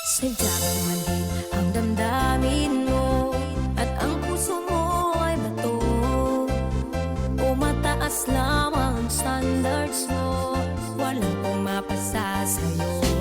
Sadyang mali ang damdamin mo at ang puso mo ay bato. O mataas lamang ang standards mo, walang pumapasa sa'yo.